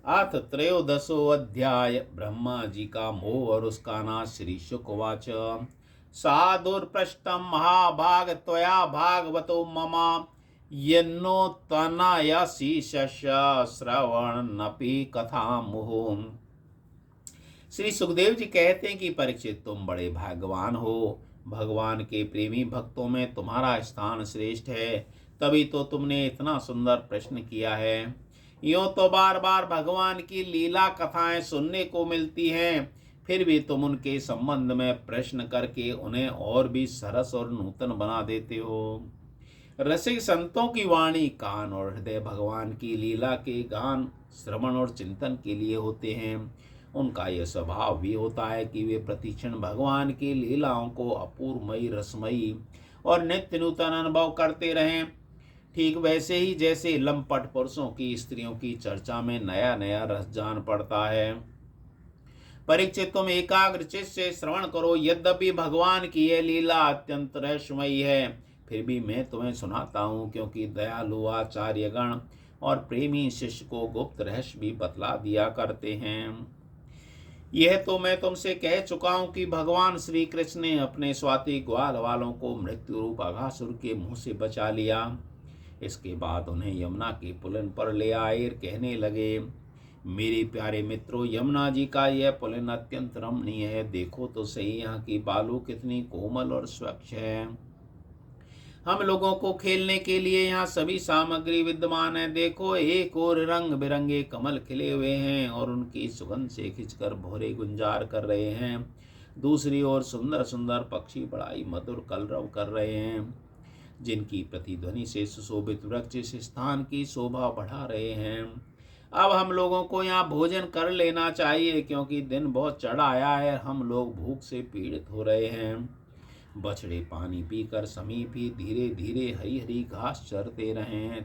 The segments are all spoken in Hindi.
अथ त्रयोदशो अध्याय। ब्रह्मा जी का मोह और उसका नाश। श्री शुकवाच। साधुर्पृष्टं महाभाग त्वया भागवतो मम यन्नो तनयसि श्रवणनपि कथा मुहुः। श्री सुखदेव जी कहते हैं कि परीक्षित, तुम बड़े भाग्यवान हो। भगवान के प्रेमी भक्तों में तुम्हारा स्थान श्रेष्ठ है, तभी तो तुमने इतना सुंदर प्रश्न किया है। यूं तो बार बार भगवान की लीला कथाएं सुनने को मिलती हैं, फिर भी तुम उनके संबंध में प्रश्न करके उन्हें और भी सरस और नूतन बना देते हो। रसिक संतों की वाणी, कान और हृदय भगवान की लीला के गान, श्रवण और चिंतन के लिए होते हैं। उनका यह स्वभाव भी होता है कि वे प्रतिक्षण भगवान की लीलाओं को अपूर्वमयी, रसमयी और नित्य नूतन अनुभव करते रहें। ठीक वैसे ही जैसे लंपट पुरुषों की स्त्रियों की चर्चा में नया नया रस जान पड़ता है। परीक्षित, तुम एकाग्र चित्त से श्रवण करो। यद्यपि भगवान की यह लीला अत्यंत रहस्यमयी है, फिर भी मैं तुम्हें सुनाता हूँ, क्योंकि दयालु आचार्यगण और प्रेमी शिष्य को गुप्त रहस्य भी बतला दिया करते हैं। यह तो मैं तुमसे कह चुका हूँ कि भगवान श्री कृष्ण ने अपने स्वाति ग्वाल वालों को मृत्यु रूप अघासुर के मुंह से बचा लिया। इसके बाद उन्हें यमुना के पुलिन पर ले आए, कहने लगे, मेरे प्यारे मित्रों, यमुना जी का यह पुलिन अत्यंत रमणीय है। देखो तो सही, यहाँ की बालू कितनी कोमल और स्वच्छ है। हम लोगों को खेलने के लिए यहाँ सभी सामग्री विद्यमान है। देखो, एक और रंग बिरंगे कमल खिले हुए हैं और उनकी सुगंध से खिंचकर भौरे गुंजार कर रहे हैं। दूसरी ओर सुंदर सुंदर पक्षी बड़ाई मधुर कलरव कर रहे हैं, जिनकी प्रतिध्वनि से सुशोभित वृक्ष इस स्थान की शोभा बढ़ा रहे हैं। अब हम लोगों को यहाँ भोजन कर लेना चाहिए, क्योंकि दिन बहुत चढ़ आया है। हम लोग भूख से पीड़ित हो रहे हैं। बछड़े पानी पीकर समीप ही धीरे धीरे हरी हरी घास चरते रहे।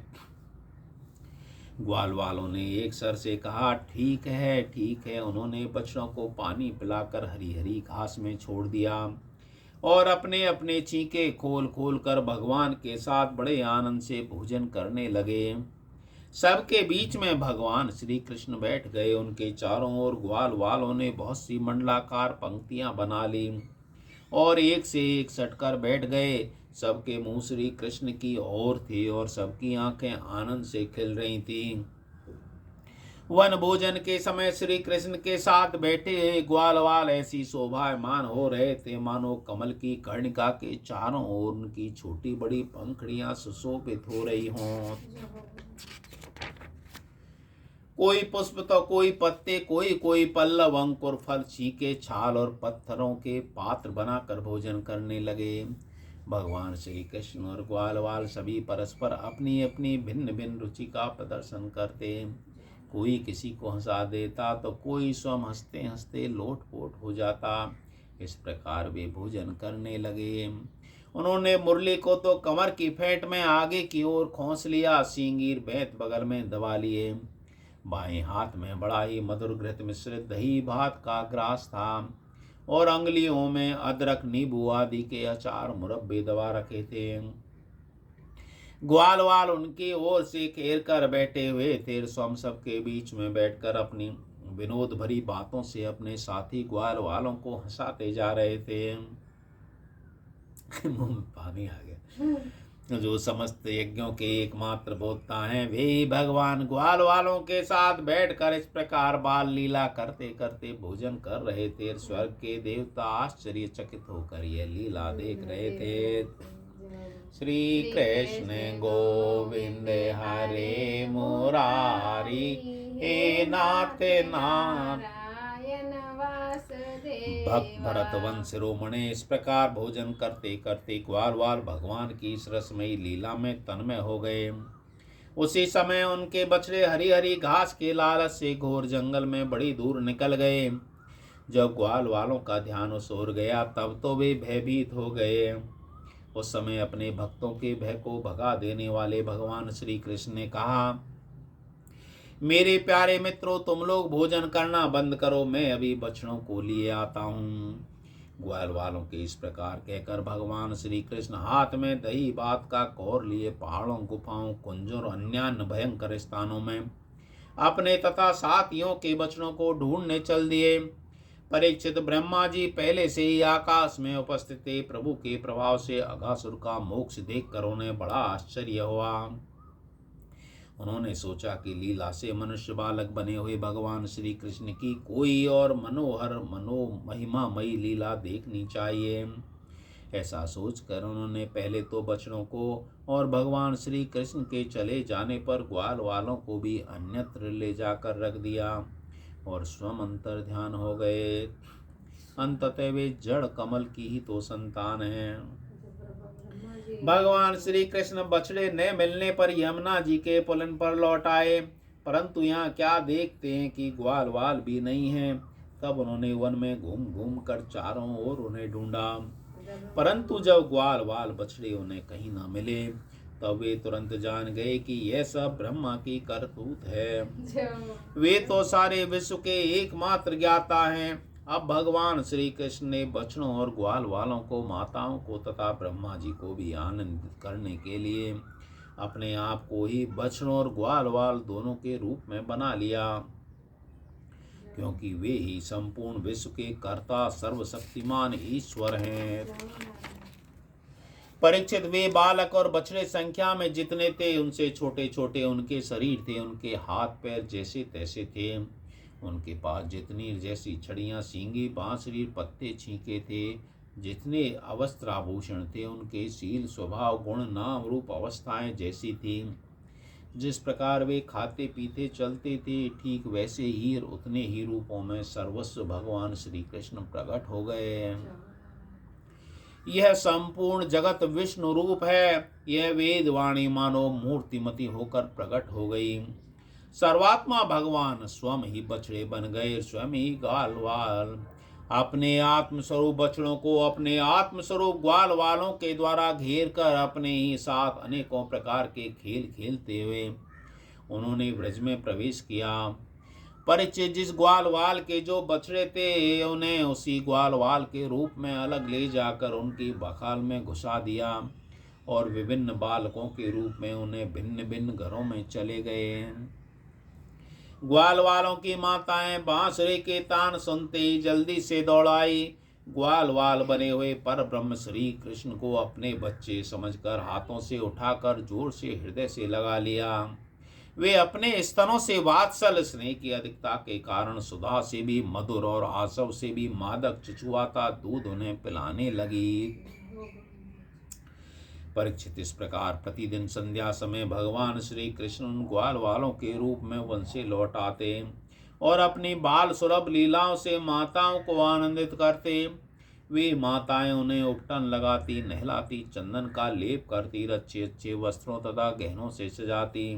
ग्वाल वालों ने एक सर से कहा, ठीक है ठीक है। उन्होंने बछड़ों को पानी पिलाकर हरी हरी घास में छोड़ दिया और अपने अपने चींके खोल खोल कर भगवान के साथ बड़े आनंद से भोजन करने लगे। सबके बीच में भगवान श्री कृष्ण बैठ गए। उनके चारों ओर ग्वाल वालों ने बहुत सी मंडलाकार पंक्तियां बना ली और एक से एक सटकर बैठ गए। सबके मुंह श्री कृष्ण की ओर थे और सबकी आंखें आनंद से खिल रही थीं। वन भोजन के समय श्री कृष्ण के साथ बैठे ग्वालवाल ऐसी शोभायमान हो रहे थे, मानो कमल की कर्णिका के चारों ओर उनकी छोटी बड़ी पंखुड़ियां सुशोभित हो रही हों। कोई पुष्प तो कोई पत्ते, कोई कोई पल्लव, अंकुर, फल, छीके, छाल और पत्थरों के पात्र बनाकर भोजन करने लगे। भगवान श्री कृष्ण और ग्वालवाल सभी परस्पर अपनी अपनी भिन्न भिन्न रुचि का प्रदर्शन करते। कोई किसी को हंसा देता तो कोई स्वयं हंसते हंसते लोटपोट हो जाता। इस प्रकार वे भोजन करने लगे। उन्होंने मुरली को तो कमर की फेंट में आगे की ओर खोस लिया, सींगीर बेंत बगल में दबा लिए। बाएं हाथ में बड़ा ही मधुर घृत मिश्रित दही भात का ग्रास था और अंगुलियों में अदरक, नींबू आदि के अचार मुरब्बे दबा रखे थे। ग्वालवाल उनकी ओर से घेर कर बैठे हुए थे। स्वयं सबके बीच में बैठकर अपनी विनोद भरी बातों से अपने साथी ग्वाल वालों को हंसाते जा रहे थे। मुंह में पानी आ गया। जो समस्त यज्ञों के एकमात्र भोक्ता हैं, वे ही भगवान ग्वाल वालों के साथ बैठकर इस प्रकार बाल लीला करते करते भोजन कर रहे थे। स्वर्ग के देवता आश्चर्यचकित होकर यह लीला देख रहे थे। श्री कृष्ण गोविंद हरे मुरारी, हे नाथ नारायण वासुदेव। भक्त भरत वंश शिरोमणि इस प्रकार भोजन करते करते ग्वालवाल भगवान की इस रसमयी लीला में तन्मय हो गए। उसी समय उनके बछड़े हरी हरी घास के लालच से घोर जंगल में बड़ी दूर निकल गए। जब ग्वाल वालों का ध्यान उस ओर गया, तब तो वे भयभीत हो गए। उस समय अपने भक्तों के भय को भगा देने वाले भगवान श्री कृष्ण ने कहा, मेरे प्यारे मित्रों, तुम लोग भोजन करना बंद करो, मैं अभी बछड़ों को लिए आता हूँ। ग्वाल वालों के इस प्रकार कहकर भगवान श्री कृष्ण हाथ में दही भात का कौर लिए पहाड़ों, गुफाओं, कुंजों और अन्य भयंकर स्थानों में अपने तथा साथियों के बचनों को ढूंढने चल दिए। परीक्षित, ब्रह्मा जी पहले से ही आकाश में उपस्थित थे। प्रभु के प्रभाव से अघासुर का मोक्ष देखकर उन्हें बड़ा आश्चर्य हुआ। उन्होंने सोचा कि लीला से मनुष्य बालक बने हुए भगवान श्री कृष्ण की कोई और मनोहर महिमामयी लीला देखनी चाहिए। ऐसा सोचकर उन्होंने पहले तो बच्चों को और भगवान श्री कृष्ण के चले जाने पर ग्वाल वालों को भी अन्यत्र ले जाकर रख दिया और स्वयं अंतर ध्यान हो गए। अंततः वे जड़ कमल की ही तो संतान हैं। भगवान श्री कृष्ण बछड़े न मिलने पर यमुना जी के पुलन पर लौट आए, परंतु यहाँ क्या देखते हैं कि ग्वाल वाल भी नहीं है। तब उन्होंने वन में घूम घूम कर चारों ओर उन्हें ढूंढा, परंतु जब ग्वाल वाल बछड़े उन्हें कहीं न मिले तब वे तुरंत जान गए कि यह सब ब्रह्मा की करतूत है। वे तो सारे विश्व के एकमात्र ज्ञाता हैं। अब भगवान श्री कृष्ण ने बछड़ों और ग्वाल वालों को, माताओं को तथा ब्रह्मा जी को भी आनंदित करने के लिए अपने आप को ही बछड़ों और ग्वाल वाल दोनों के रूप में बना लिया, क्योंकि वे ही संपूर्ण विश्व के कर्ता सर्वशक्तिमान ईश्वर हैं। परीक्षित, वे बालक और बछड़े संख्या में जितने थे उनसे छोटे छोटे उनके शरीर थे, उनके हाथ पैर जैसे तैसे थे। उनके पास जितनी जैसी छड़ियां, सींगी, बांसुरी, पत्ते, छींके थे, जितने वस्त्राभूषण थे, उनके शील, स्वभाव, गुण, नाम, रूप, अवस्थाएं जैसी थी। जिस प्रकार वे खाते पीते चलते थे, ठीक वैसे ही उतने ही रूपों में सर्वस्व भगवान श्री कृष्ण प्रकट हो गए। यह संपूर्ण जगत विष्णु रूप है। यह वेद वाणी मानो मूर्तिमती होकर प्रकट हो गई। सर्वात्मा भगवान स्वयं ही बछड़े बन गए, स्वयं ही ग्वाल वाल। अपने आत्मस्वरूप बछड़ों को अपने आत्मस्वरूप ग्वाल वालों के द्वारा घेर कर अपने ही साथ अनेकों प्रकार के खेल खेलते हुए उन्होंने ब्रज में प्रवेश किया। परीक्षित, जिस ग्वाल वाल के जो बछड़े थे उन्हें उसी ग्वाल वाल के रूप में अलग ले जाकर उनकी बखाल में घुसा दिया और विभिन्न बालकों के रूप में उन्हें भिन्न भिन्न घरों में चले गए। ग्वाल वालों की माताएं बांसुरी के तान सुनते ही जल्दी से दौड़ आई। ग्वाल वाल बने हुए पर ब्रह्म श्री कृष्ण को अपने बच्चे समझकर हाथों से उठाकर जोर से हृदय से लगा लिया। वे अपने स्तनों से वात्सल स्नेह की अधिकता के कारण सुधा से भी मधुर और आसव से भी मादक चिचुआता दूध उन्हें पिलाने लगी। परीक्षित, इस प्रकार प्रतिदिन संध्या समय भगवान श्री कृष्ण ग्वाल वालों के रूप में वन से लौट आते और अपनी बाल सुलभ लीलाओं से माताओं को आनंदित करते। वे माताएं उन्हें उपटन लगाती, नहलाती, चंदन का लेप करती, अच्छे अच्छे वस्त्रों तथा गहनों से सजाती।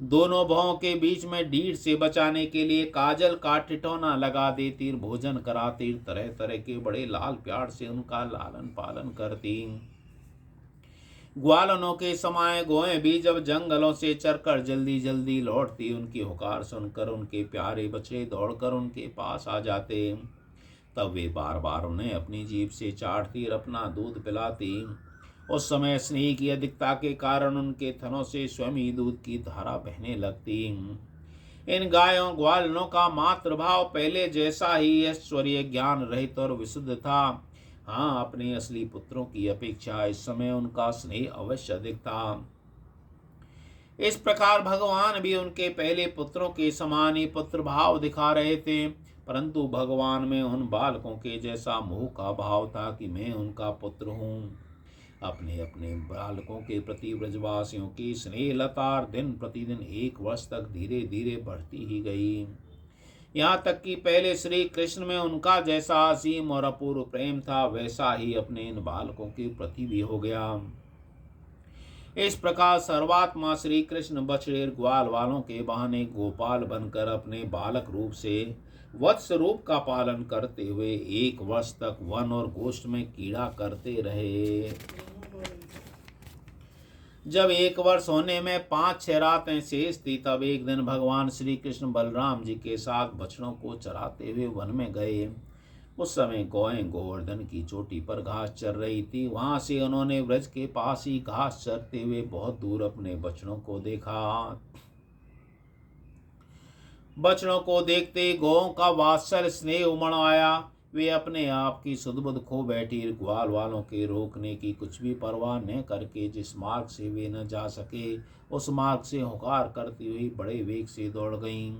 दोनों भवों के बीच में ढीठ से बचाने के लिए काजल का ठिठौना लगा देती, भोजन कराती, तरह तरह के बड़े लाल प्यार से उनका लालन पालन करती। ग्वालनों के समय गोएं भी जब जंगलों से चरकर जल्दी जल्दी लौटती, उनकी हुकार सुनकर उनके प्यारे बच्चे दौड़कर उनके पास आ जाते। तब वे बार बार उन्हें अपनी जीभ से चाटती और अपना दूध पिलाती। उस समय स्नेह की अधिकता के कारण उनके थनों से स्वयं ही दूध की धारा बहने लगती। इन गायों ग्वालनों का मातृभाव पहले जैसा ही ऐश्वर्य, ज्ञान रहित और विशुद्ध था। हाँ, अपने असली पुत्रों की अपेक्षा इस समय उनका स्नेह अवश्य अधिक था। इस प्रकार भगवान भी उनके पहले पुत्रों के समान ही पुत्र भाव दिखा रहे थे, परंतु भगवान में उन बालकों के जैसा मोह का भाव था कि मैं उनका पुत्र हूँ। अपने अपने बालकों के प्रति ब्रजवासियों की स्नेह लतार दिन प्रतिदिन 1 वर्ष तक धीरे धीरे बढ़ती ही गई। यहाँ तक कि पहले श्री कृष्ण में उनका जैसा असीम और अपूर्व प्रेम था, वैसा ही अपने इन बालकों के प्रति भी हो गया। इस प्रकार सर्वात्मा श्री कृष्ण बछड़े ग्वाल वालों के बहाने गोपाल बनकर अपने बालक रूप से वत्स रूप का पालन करते हुए 1 वर्ष तक वन और गोष्ठ में कीड़ा करते रहे। जब 1 वर्ष होने में 5-6 रातें शेष थी, तब एक दिन भगवान श्री कृष्ण बलराम जी के साथ बछड़ों को चराते हुए वन में गए। उस समय गौएं गोवर्धन की चोटी पर घास चर रही थी। वहां से उन्होंने व्रज के पास ही घास चरते हुए बहुत दूर अपने बछड़ों को देखा। बछड़ों को देखते गौओं का वात्सल स्नेह उमड़ आया। वे अपने आप की सुध-बुध खो बैठी। ग्वाल वालों के रोकने की कुछ भी परवाह न करके जिस मार्ग से वे न जा सके, उस मार्ग से हुंकार करती हुई बड़े वेग से दौड़ गईं।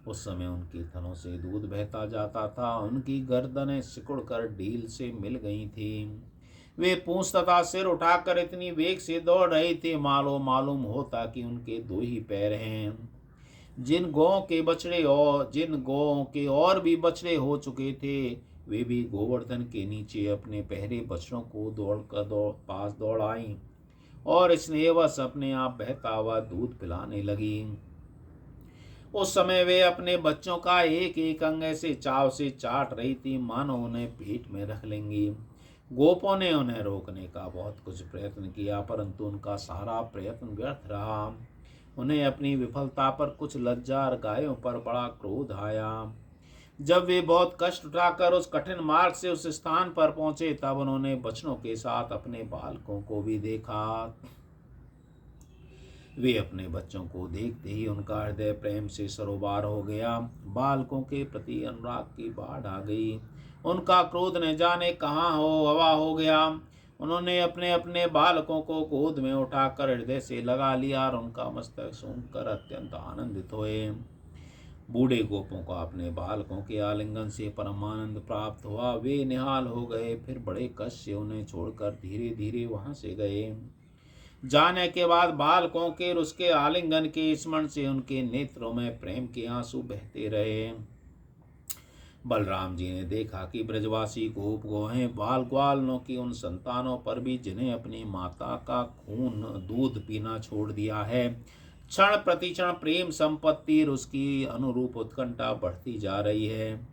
उस समय उनके थनों से दूध बहता जाता था। उनकी गर्दनें सिकुड़ कर ढील से मिल गई थीं। वे पूंछ तथा सिर उठाकर इतनी वेग से दौड़ रहे थे, मालूम होता कि उनके दो ही पैर हैं। जिन गौओं के और भी बछड़े हो चुके थे, वे भी गोवर्धन के नीचे अपने पहले बछड़ों को पास दौड़ आईं और स्नेहवश अपने आप बहता हुआ दूध पिलाने लगी। उस समय वे अपने बच्चों का एक एक अंग ऐसे चाव से चाट रही थी मानो उन्हें पेट में रख लेंगी। गोपों ने उन्हें रोकने का बहुत कुछ प्रयत्न किया, परंतु उनका सारा प्रयत्न व्यर्थ रहा। उन्हें अपनी विफलता पर कुछ लज्जा और गायों पर बड़ा क्रोध आया। जब वे बहुत कष्ट उठाकर उस कठिन मार्ग से उस स्थान पर पहुंचे, तब उन्होंने बछड़ों के साथ अपने बालकों को भी देखा। वे अपने बच्चों को देखते ही उनका हृदय प्रेम से सरोबार हो गया। बालकों के प्रति अनुराग की बाढ़ आ गई। उनका क्रोध न जाने कहाँ हवा हो गया। उन्होंने अपने अपने बालकों को गोद में उठाकर हृदय से लगा लिया और उनका मस्तक सूंघकर अत्यंत आनंदित हुए। बूढ़े गोपों को अपने बालकों के आलिंगन से परमानंद प्राप्त हुआ। वे निहाल हो गए, फिर बड़े कष्ट से उन्हें छोड़कर धीरे धीरे वहां से गए। जाने के बाद बालकों के उसके आलिंगन के स्मरण से उनके नेत्रों में प्रेम के आंसू बहते रहे। बलराम जी ने देखा कि ब्रजवासी गोप गोहें बाल ग्वालों की उन संतानों पर भी जिन्हें अपनी माता का खून दूध पीना छोड़ दिया है, क्षण प्रतिक्षण प्रेम संपत्ति और उसकी अनुरूप उत्कंठा बढ़ती जा रही है।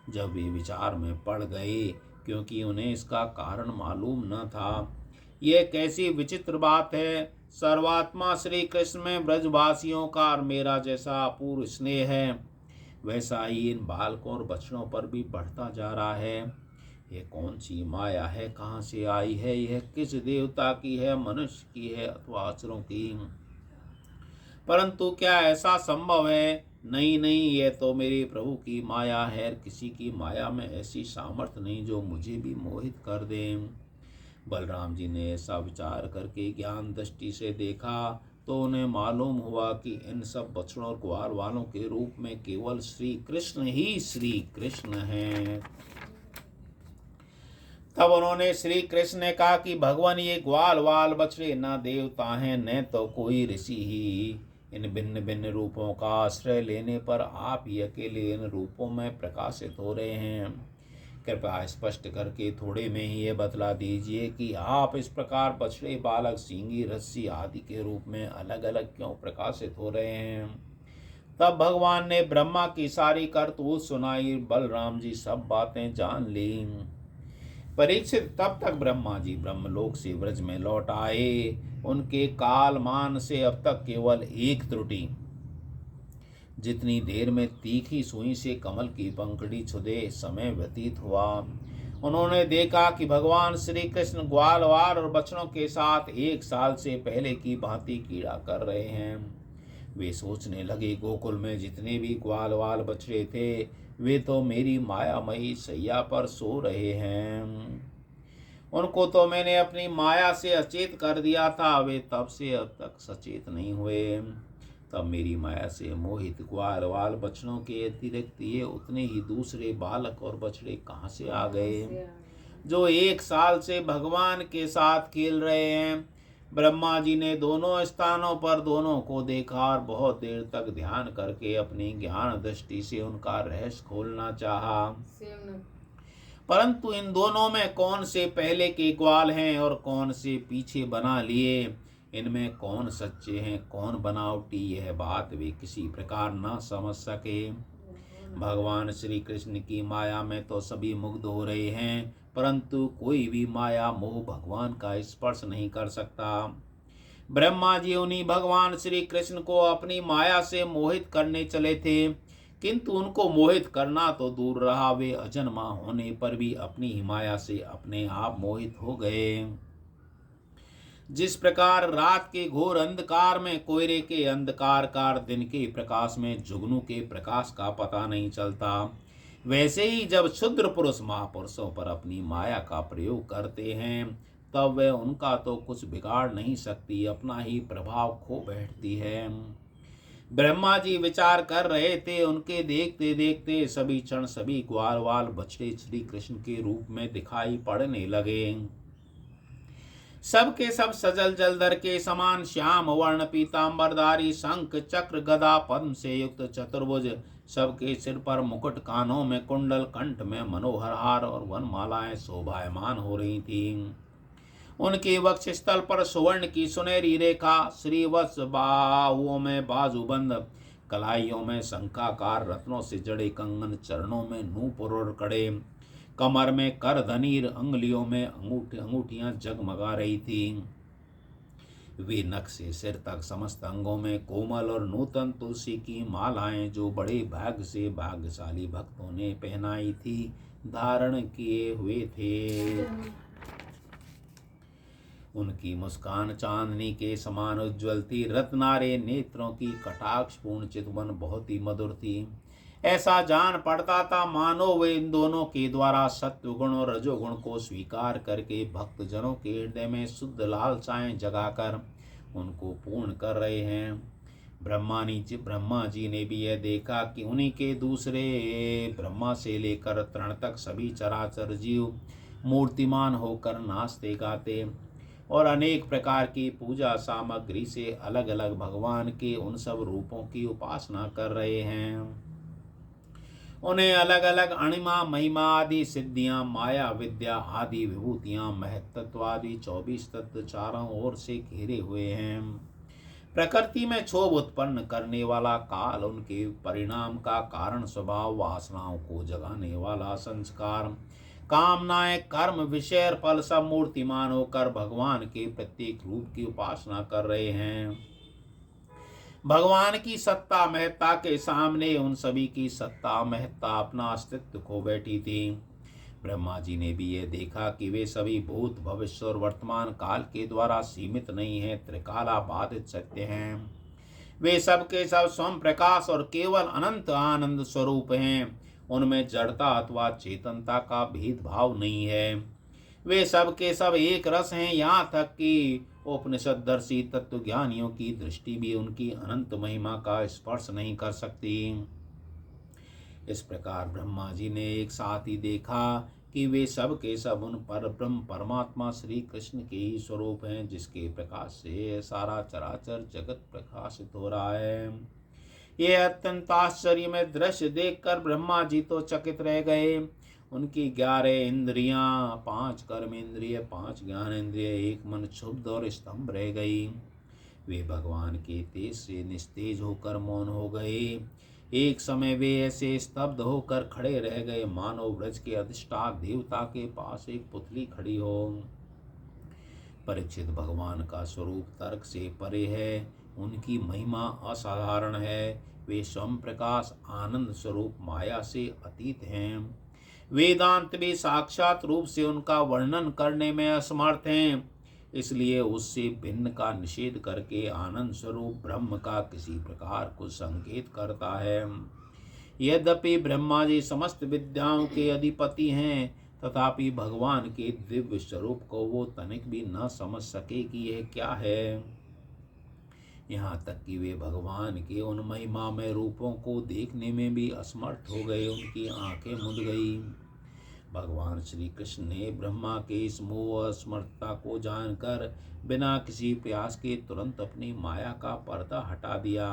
जब वे विचार में पड़ गए, क्योंकि उन्हें इसका कारण मालूम न था। यह कैसी विचित्र बात है। सर्वात्मा श्री कृष्ण में ब्रजवासियों का और मेरा जैसा अपूर्व स्नेह है, वैसा ही इन बालकों और बछड़ों पर भी बढ़ता जा रहा है। यह कौन सी माया है, कहाँ से आई है, यह किस देवता की है, मनुष्य की है अथवा असुरों की। परंतु क्या ऐसा संभव है? नहीं नहीं, यह तो मेरे प्रभु की माया है। किसी की माया में ऐसी सामर्थ्य नहीं जो मुझे भी मोहित कर दे। बलराम जी ने ऐसा विचार करके ज्ञान दृष्टि से देखा तो उन्हें मालूम हुआ कि इन सब बछड़ों और ग्वाल वालों के रूप में केवल श्री कृष्ण ही श्री कृष्ण हैं। तब उन्होंने श्री कृष्ण ने कहा कि भगवान, ये ग्वाल वाल बछड़े न देवता हैं न तो कोई ऋषि ही। इन भिन्न भिन्न रूपों का आश्रय लेने पर आप ही अकेले इन रूपों में प्रकाशित हो रहे हैं। कृपया स्पष्ट करके थोड़े में ही ये बतला दीजिए कि आप इस प्रकार बछड़े, बालक, सींगी, रस्सी आदि के रूप में अलग अलग क्यों प्रकाशित हो रहे हैं। तब भगवान ने ब्रह्मा की सारी करतूत सुनाई। बलराम जी सब बातें जान ली। परीक्षित तब तक ब्रह्मा जी ब्रह्मलोक से ब्रज में लौट आए। उनके कालमान से अब तक केवल एक त्रुटि, जितनी देर में तीखी सुई से कमल की पंखुड़ी छुदे समय व्यतीत हुआ। उन्होंने देखा कि भगवान श्री कृष्ण ग्वालवाल और बछड़ों के साथ 1 साल से पहले की भांति कीड़ा कर रहे हैं। वे सोचने लगे, गोकुल में जितने भी ग्वालवाल बछड़े थे, वे तो मेरी मायामयी सैया पर सो रहे हैं। उनको तो मैंने अपनी माया से अचेत कर दिया था। वे तब से अब तक सचेत नहीं हुए। तब मेरी माया से मोहित ग्वालवाल बछड़ों के अतिरिक्त ये उतने ही दूसरे बालक और बछड़े कहाँ से आ गए, जो 1 साल से भगवान के साथ खेल रहे हैं। ब्रह्मा जी ने दोनों स्थानों पर दोनों को देखा और बहुत देर तक ध्यान करके अपनी ज्ञान दृष्टि से उनका रहस्य खोलना चाहा। परंतु इन दोनों में कौन से पहले के ग्वाल हैं और कौन से पीछे बना लिए, इनमें कौन सच्चे हैं कौन बनावटी, यह बात वे किसी प्रकार न समझ सके। भगवान श्री कृष्ण की माया में तो सभी मुग्ध हो रहे हैं, परंतु कोई भी माया मोह भगवान का स्पर्श नहीं कर सकता। ब्रह्मा जी उन्हीं भगवान श्री कृष्ण को अपनी माया से मोहित करने चले थे, किंतु उनको मोहित करना तो दूर रहा, वे अजन्मा होने पर भी अपनी ही माया से अपने आप मोहित हो गए। जिस प्रकार रात के घोर अंधकार में कोयरे के अंधकार कार दिन के प्रकाश में जुगनू के प्रकाश का पता नहीं चलता, वैसे ही जब क्षुद्र पुरुष महापुरुषों पर अपनी माया का प्रयोग करते हैं तब वह उनका तो कुछ बिगाड़ नहीं सकती, अपना ही प्रभाव खो बैठती है। ब्रह्मा जी विचार कर रहे थे, उनके देखते देखते सभी क्षण सभी ग्वालवाल बछड़े श्री कृष्ण के रूप में दिखाई पड़ने लगे। सब के सब सजल जलधर के समान श्याम वर्ण पीतांबरधारी, शंख चक्र गदा पद्म से युक्त चतुर्भुज, सबके सिर पर मुकुट, कानों में कुंडल, कंठ में मनोहर हार और वनमालाएं शोभायमान हो रही थीं। उनके वक्ष स्थल पर सुवर्ण की सुनहरी रेखा, श्रीवत्स बाहुओं में बाजूबंद, कलाइयों में शंखाकार रत्नों से जड़े कंगन, चरणों में नूपुर और कड़े, कमर में कर धनीर, अंगुलियों में अंगूठियां जगमगा रही थीं। वे नख से सिर तक समस्त अंगों में कोमल और नूतन तुलसी की मालाएं जो बड़े भाग्य से भाग्यशाली भक्तों ने पहनाई थी धारण किए हुए थे। उनकी मुस्कान चांदनी के समान उज्ज्वल थी, रत्नारे नेत्रों की कटाक्षपूर्ण चितवन बहुत ही मधुर थी। ऐसा जान पड़ता था मानो वे इन दोनों के द्वारा सत्वगुण और रजोगुण को स्वीकार करके भक्त जनों के हृदय में शुद्ध लालसाएं जगाकर उनको पूर्ण कर रहे हैं। ब्रह्मा जी ने भी यह देखा कि उन्हीं के दूसरे ब्रह्मा से लेकर तृण तक सभी चराचर जीव मूर्तिमान होकर नाचते गाते और अनेक प्रकार की पूजा सामग्री से अलग अलग भगवान के उन सब रूपों की उपासना कर रहे हैं। उन्हें अलग अलग अणिमा महिमा आदि सिद्धियां, माया विद्या आदि विभूतियां, महत्त्व आदि 24 तत्व चारों ओर से घेरे हुए हैं। प्रकृति में क्षोभ उत्पन्न करने वाला काल, उनके परिणाम का कारण स्वभाव, वासनाओं को जगाने वाला संस्कार, कामनाएं, कर्म, विषय और फल सब मूर्तिमान होकर भगवान के प्रत्येक रूप की उपासना कर रहे हैं। भगवान की सत्ता महत्ता के सामने उन सभी की सत्ता महत्ता अपना अस्तित्व खो बैठी थी। ब्रह्मा जी ने भी यह देखा कि वे सभी भूत भविष्य और वर्तमान काल के द्वारा सीमित नहीं है, त्रिकाला बाधित सत्य हैं। वे सब के सब स्वयं प्रकाश और केवल अनंत आनंद स्वरूप हैं। उनमें जड़ता अथवा चेतनता का भेदभाव नहीं है। वे सब के सब एक रस हैं, यहाँ तक कि उपनिषदर्शी तत्वज्ञानियों की दृष्टि भी उनकी अनंत महिमा का स्पर्श नहीं कर सकती। इस प्रकार ब्रह्मा जी ने एक साथ ही देखा कि वे सब के सब उन पर ब्रह्म परमात्मा श्री कृष्ण के ही स्वरूप हैं, जिसके प्रकाश से सारा चराचर जगत प्रकाशित हो रहा है। यह अत्यंत आश्चर्य में दृश्य देखकर ब्रह्मा जी तो चकित रह गए। उनकी 11 इंद्रियां, 5 कर्म इंद्रिय, 5 ज्ञान इंद्रिय, एक मन क्षुब्ध और स्तंभ रह गई। वे भगवान के तेज से निस्तेज होकर मौन हो गए। एक समय वे ऐसे स्तब्ध होकर खड़े रह गए मानो ब्रज के अधिष्ठान देवता के पास एक पुतली खड़ी हो। परीक्षित, भगवान का स्वरूप तर्क से परे है, उनकी महिमा असाधारण है। वे स्वयं प्रकाश आनंद स्वरूप माया से अतीत हैं। वेदांत भी साक्षात रूप से उनका वर्णन करने में असमर्थ हैं, इसलिए उससे भिन्न का निषेध करके आनंद स्वरूप ब्रह्म का किसी प्रकार को संकेत करता है। यद्यपि ब्रह्मा जी समस्त विद्याओं के अधिपति हैं, तथापि भगवान के दिव्य स्वरूप को वो तनिक भी न समझ सके कि यह क्या है। यहाँ तक कि वे भगवान के उन महिमामय रूपों को देखने में भी असमर्थ हो गए, उनकी आंखें मुंद गई। भगवान श्री कृष्ण ने ब्रह्मा के इस मोह असमर्थता को जानकर बिना किसी प्रयास के तुरंत अपनी माया का पर्दा हटा दिया।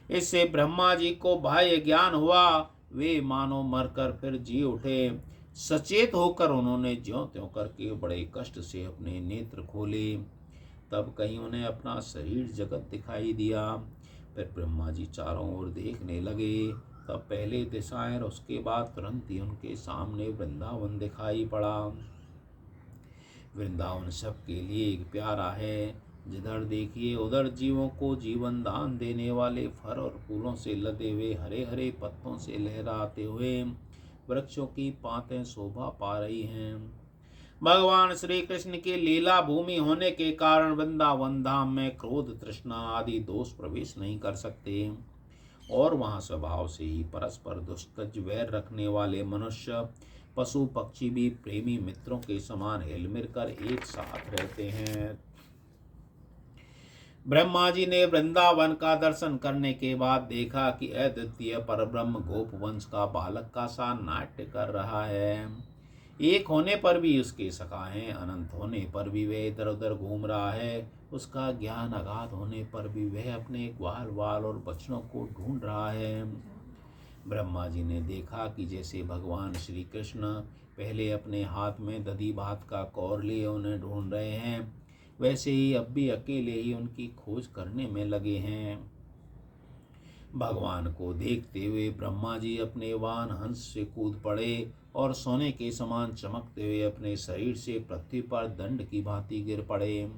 इससे ब्रह्मा जी को बाह्य ज्ञान हुआ। वे मानो मरकर फिर जी उठे। सचेत होकर उन्होंने ज्यों त्यों करके बड़े कष्ट से अपने नेत्र खोले। तब कहीं उन्हें अपना शरीर जगत दिखाई दिया। फिर ब्रह्मा जी चारों ओर देखने लगे। तब पहले दिशाएं और उसके बाद तुरंत ही उनके सामने वृंदावन दिखाई पड़ा। वृंदावन सबके लिए एक प्यारा है। जिधर देखिए उधर जीवों को जीवन दान देने वाले फल और फूलों से लदे हुए हरे हरे पत्तों से लहराते हुए वृक्षों की पातें शोभा पा रही हैं। भगवान श्री कृष्ण के लीला भूमि होने के कारण वृंदावन धाम में क्रोध, तृष्णा आदि दोष प्रवेश नहीं कर सकते और वहाँ स्वभाव से ही परस्पर दुष्टज वैर रखने वाले मनुष्य, पशु पक्षी भी प्रेमी मित्रों के समान हिलमिल कर एक साथ रहते हैं। ब्रह्मा जी ने वृंदावन का दर्शन करने के बाद देखा कि अद्वितीय परब्रह्म गोप वंश का बालक का सा नाट्य कर रहा है। एक होने पर भी उसके सखा हैं, अनंत होने पर भी वह इधर उधर घूम रहा है, उसका ज्ञान अगाध होने पर भी वह अपने ग्वाल वाल और बच्चों को ढूंढ रहा है। ब्रह्मा जी ने देखा कि जैसे भगवान श्री कृष्ण पहले अपने हाथ में दधी भात का कौर लिए उन्हें ढूंढ रहे हैं, वैसे ही अब भी अकेले ही उनकी खोज करने में लगे हैं। भगवान को देखते हुए ब्रह्मा जी अपने वाहन हंस से कूद पड़े और सोने के समान चमकते हुए अपने शरीर से पृथ्वी पर दंड की भांति गिर पड़े।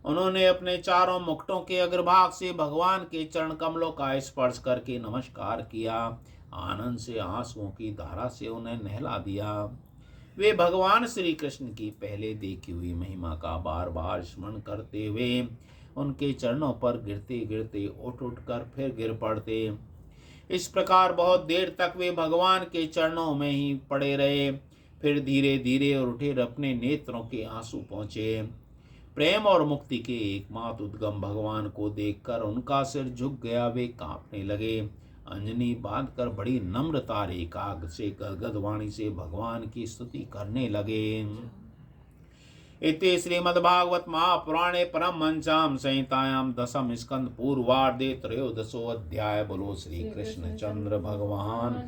उन्होंने अपने चारों मुकुटों के अग्रभाग से भगवान के चरण कमलों का स्पर्श करके नमस्कार किया। आनंद से आंसुओं की धारा से उन्हें नहला दिया। वे भगवान श्री कृष्ण की पहले देखी हुई महिमा का बार बार स्मरण करते हुए उनके चरणों पर गिरते गिरते उठ उठ कर फिर गिर पड़ते। इस प्रकार बहुत देर तक वे भगवान के चरणों में ही पड़े रहे। फिर धीरे धीरे और उठे अपने नेत्रों के आंसू पहुँचे। प्रेम और मुक्ति के एकमात्र उद्गम भगवान को देखकर उनका सिर झुक गया, वे कांपने लगे। अंजनी बांधकर बड़ी नम्रता एकाग्र से गदगद वाणी से भगवान की स्तुति करने लगे। इति श्रीमद्भागवत महापुराणे परमहंस्यां संहितायां दशम स्कंद पूर्वार्धे त्रयोदशो अध्याय। बोलो श्री कृष्ण चंद्र भगवान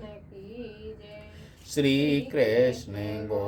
श्री कृष्ण गो।